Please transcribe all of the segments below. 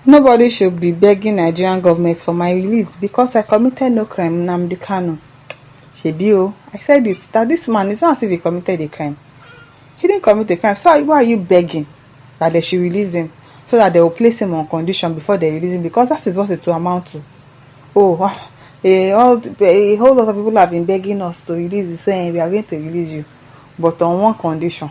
Nobody should be begging Nigerian government for my release because I committed no crime. Nnamdi Kanu. Shebi o, I said it, that this man is not as if he committed a crime. He didn't commit a crime. So why are you begging that they should release him? So that they will place him on condition before they release him? Because that is what it will amount to. Oh, a whole lot of people have been begging us to release you, saying we are going to release you, but on one condition.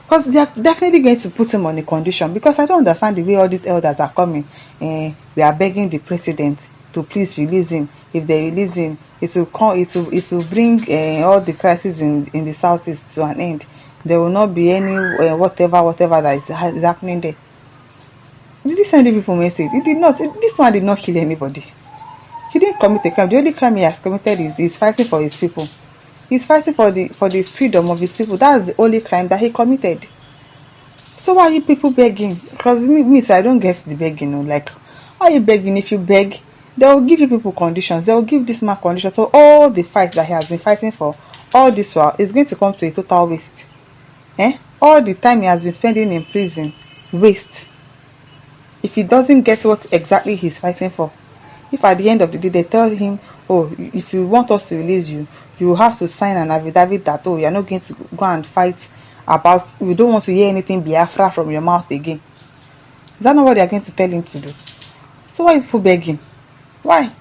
Because they are definitely going to put him on a condition. Because I don't understand the way all these elders are coming. We are begging the president to please release him. If they release him, it will bring all the crises in the southeast to an end. There will not be any whatever that is happening there. Did he send the people message? He did not. This man did not kill anybody. He didn't commit a crime. The only crime he has committed is fighting for his people. He's fighting for the freedom of his people. That's the only crime that he committed. So why are you people begging? Because so I don't get the begging. Like, why are you begging? If you beg, they will give you people conditions. They will give this man conditions. So all the fight that he has been fighting for, all this while, is going to come to a total waste. All the time he has been spending in prison, waste. If he doesn't get what exactly he's fighting for. If at the end of the day they tell him, oh, if you want us to release you, you have to sign an affidavit that, oh, you're not going to go and fight about, you don't want to hear anything Biafra from your mouth again. Is that not what they are going to tell him to do? So why are people begging? Why?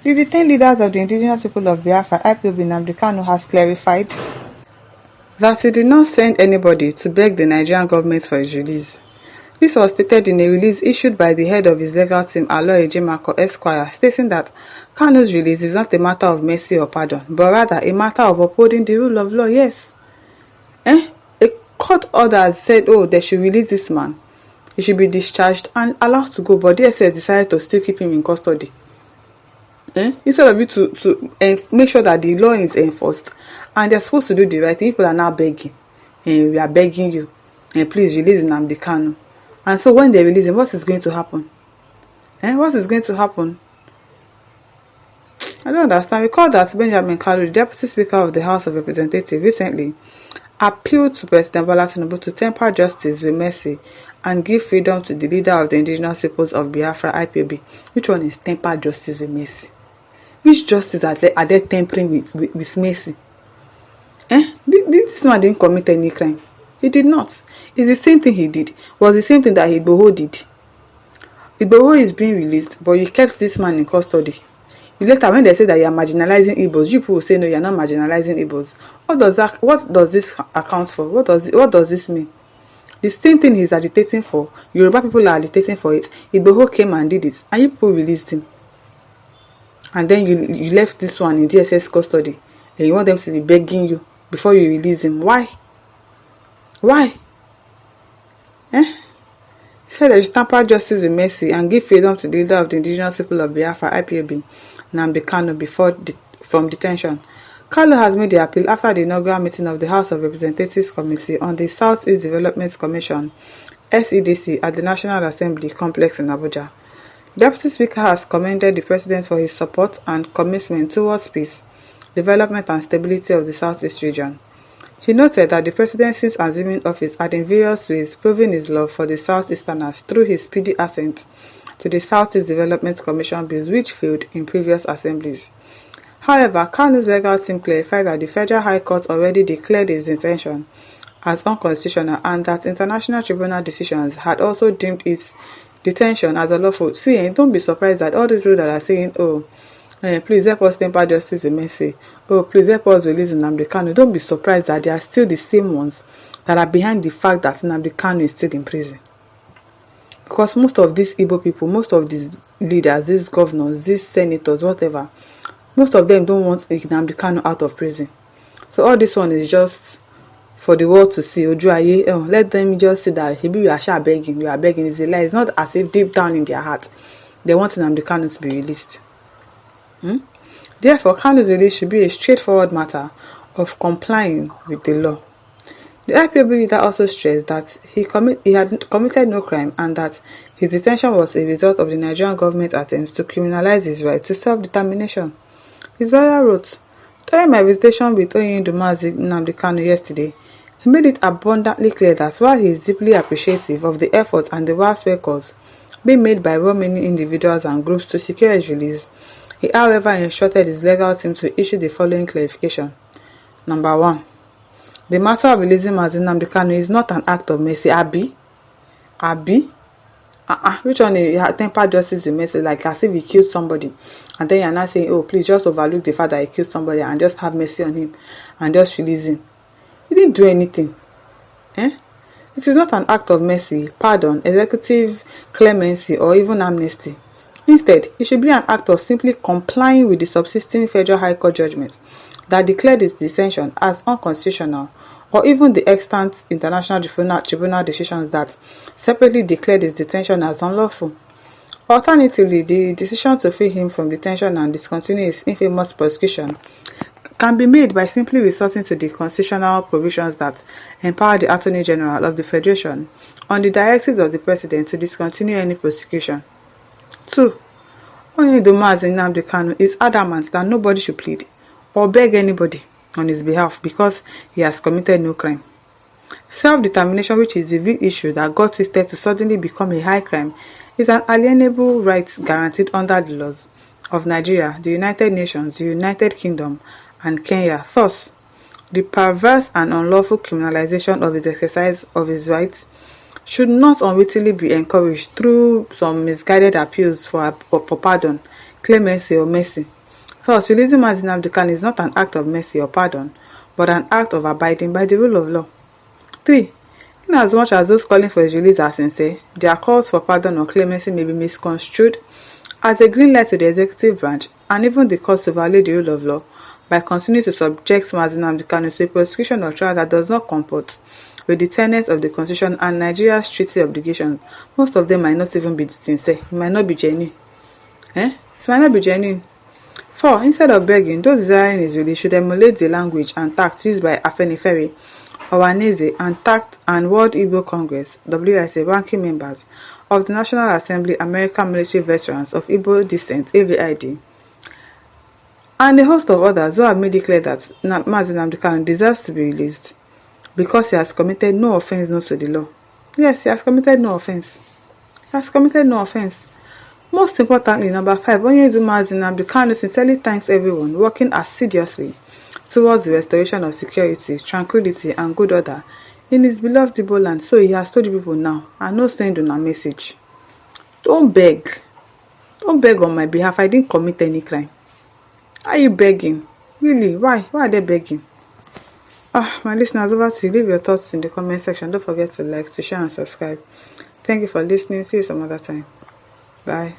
The 10 leaders of the indigenous people of Biafra, IPOB Nnamdi Kanu, has clarified that he did not send anybody to beg the Nigerian government for his release. This was stated in a release issued by the head of his legal team, Aloy Ejimako Esquire, stating that Kanu's release is not a matter of mercy or pardon, but rather a matter of upholding the rule of law. Yes. A court order said, oh, they should release this man. He should be discharged and allowed to go, but DSS decided to still keep him in custody. Instead of you to make sure that the law is enforced, and they're supposed to do the right thing, people are now begging. We are begging you, please release Nnamdi Kanu. And so when they release him, what is going to happen? What is going to happen? I don't understand. Recall that Benjamin Kalu, the Deputy Speaker of the House of Representatives, recently appealed to President Bola Tinubu to temper justice with mercy and give freedom to the leader of the indigenous peoples of Biafra, IPOB. Which one is temper justice with mercy? Which justice are they tempering with mercy? This man didn't commit any crime. He did not. It's the same thing he did. It was the same thing that Igboho did. Igboho is being released, but you kept this man in custody. Later, when they say that you are marginalizing Igbos, you people will say no, you are not marginalizing Igbos. What does this account for? What does this mean? The same thing he's agitating for, Yoruba people are agitating for it. Igboho came and did it, and you people released him. And then you left this one in DSS custody, and you want them to be begging you before you release him. Why? Why? He said they should temper justice with mercy and give freedom to the leader of the indigenous people of Biafra, IPOB, Nnamdi Kanu, from detention. Kalu has made the appeal after the inaugural meeting of the House of Representatives Committee on the Southeast Development Commission, SEDC, at the National Assembly complex in Abuja. The Deputy Speaker has commended the President for his support and commitment towards peace, development and stability of the Southeast region. He noted that the President, since assuming office, had in various ways proven his love for the Southeasterners through his speedy assent to the Southeast Development Commission bills which failed in previous assemblies. However, Kanu's legal team clarified that the Federal High Court already declared his intention as unconstitutional and that international tribunal decisions had also deemed its detention as unlawful. See, don't be surprised that all these people that are saying, oh, please help us temper justice with mercy. Oh, please help us release Nnamdi Kanu. Don't be surprised that they are still the same ones that are behind the fact that Nnamdi Kanu is still in prison. Because most of these Igbo people, most of these leaders, these governors, these senators, whatever, most of them don't want Nnamdi Kanu out of prison. So all this one is just for the world to see. Let them just see that maybe you are begging. You are begging. It's a lie. It's not as if deep down in their heart they want Nnamdi Kanu to be released. Therefore, Kanu's release should be a straightforward matter of complying with the law. The IPOB leader also stressed that he had committed no crime and that his detention was a result of the Nigerian government attempts to criminalize his right to self-determination. His lawyer wrote, "During my visitation with Nnamdi Kanu yesterday, He made it abundantly clear that while he is deeply appreciative of the effort and the vast records being made by well-meaning individuals and groups to secure his release, he however instructed his legal team to issue the following clarification. Number 1. The matter of releasing Nnamdi Kanu is not an act of mercy. Abi? Which one is tempered justice with mercy, like as if he killed somebody, and then you're not saying, oh, please just overlook the fact that he killed somebody and just have mercy on him and just release him. He didn't do anything. It is not an act of mercy, pardon, executive clemency, or even amnesty. Instead, it should be an act of simply complying with the subsisting Federal High Court judgment that declared its detention as unconstitutional, or even the extant international tribunal decisions that separately declared its detention as unlawful. Alternatively, the decision to free him from detention and discontinue his infamous prosecution can be made by simply resorting to the constitutional provisions that empower the Attorney General of the Federation on the directives of the President to discontinue any prosecution. 2. Nnamdi Kanu is adamant that nobody should plead or beg anybody on his behalf because he has committed no crime. Self-determination, which is the real issue that got twisted to suddenly become a high crime, is an alienable right guaranteed under the laws of Nigeria, the United Nations, the United Kingdom, and Kenya. Thus, the perverse and unlawful criminalization of his exercise of his rights should not unwittingly be encouraged through some misguided appeals for pardon, clemency, or mercy. Thus, releasing Nnamdi Kanu is not an act of mercy or pardon, but an act of abiding by the rule of law. 3. Inasmuch as those calling for his release are sincere, their calls for pardon or clemency may be misconstrued as a green light to the executive branch and even the courts to violate the rule of law by continuing to subject Nnamdi Kanu to a prosecution or trial that does not comport with the tenets of the Constitution and Nigeria's treaty obligations. Most of them might not even be sincere. It might not be genuine. It might not be genuine. 4. Instead of begging, those desiring his release should emulate the language and tact used by Afenifere, Ohaneze, and TACT and World Igbo Congress (WIC) ranking members of the National Assembly American Military Veterans of Igbo Descent (AVID), and a host of others who have made it clear that Nnamdi Kanu deserves to be released because he has committed no offense known to the law. Yes, he has committed no offense. He has committed no offense. Most importantly, number 5, Nnamdi Kanu sincerely thanks everyone working assiduously towards the restoration of security, tranquility, and good order in his beloved Igbo land. So he has told you people now, and no send on a message. Don't beg. Don't beg on my behalf. I didn't commit any crime. Are you begging? Really? Why? Why are they begging? My listeners, over to you. Leave your thoughts in the comment section. Don't forget to like, to share, and subscribe. Thank you for listening. See you some other time. Bye.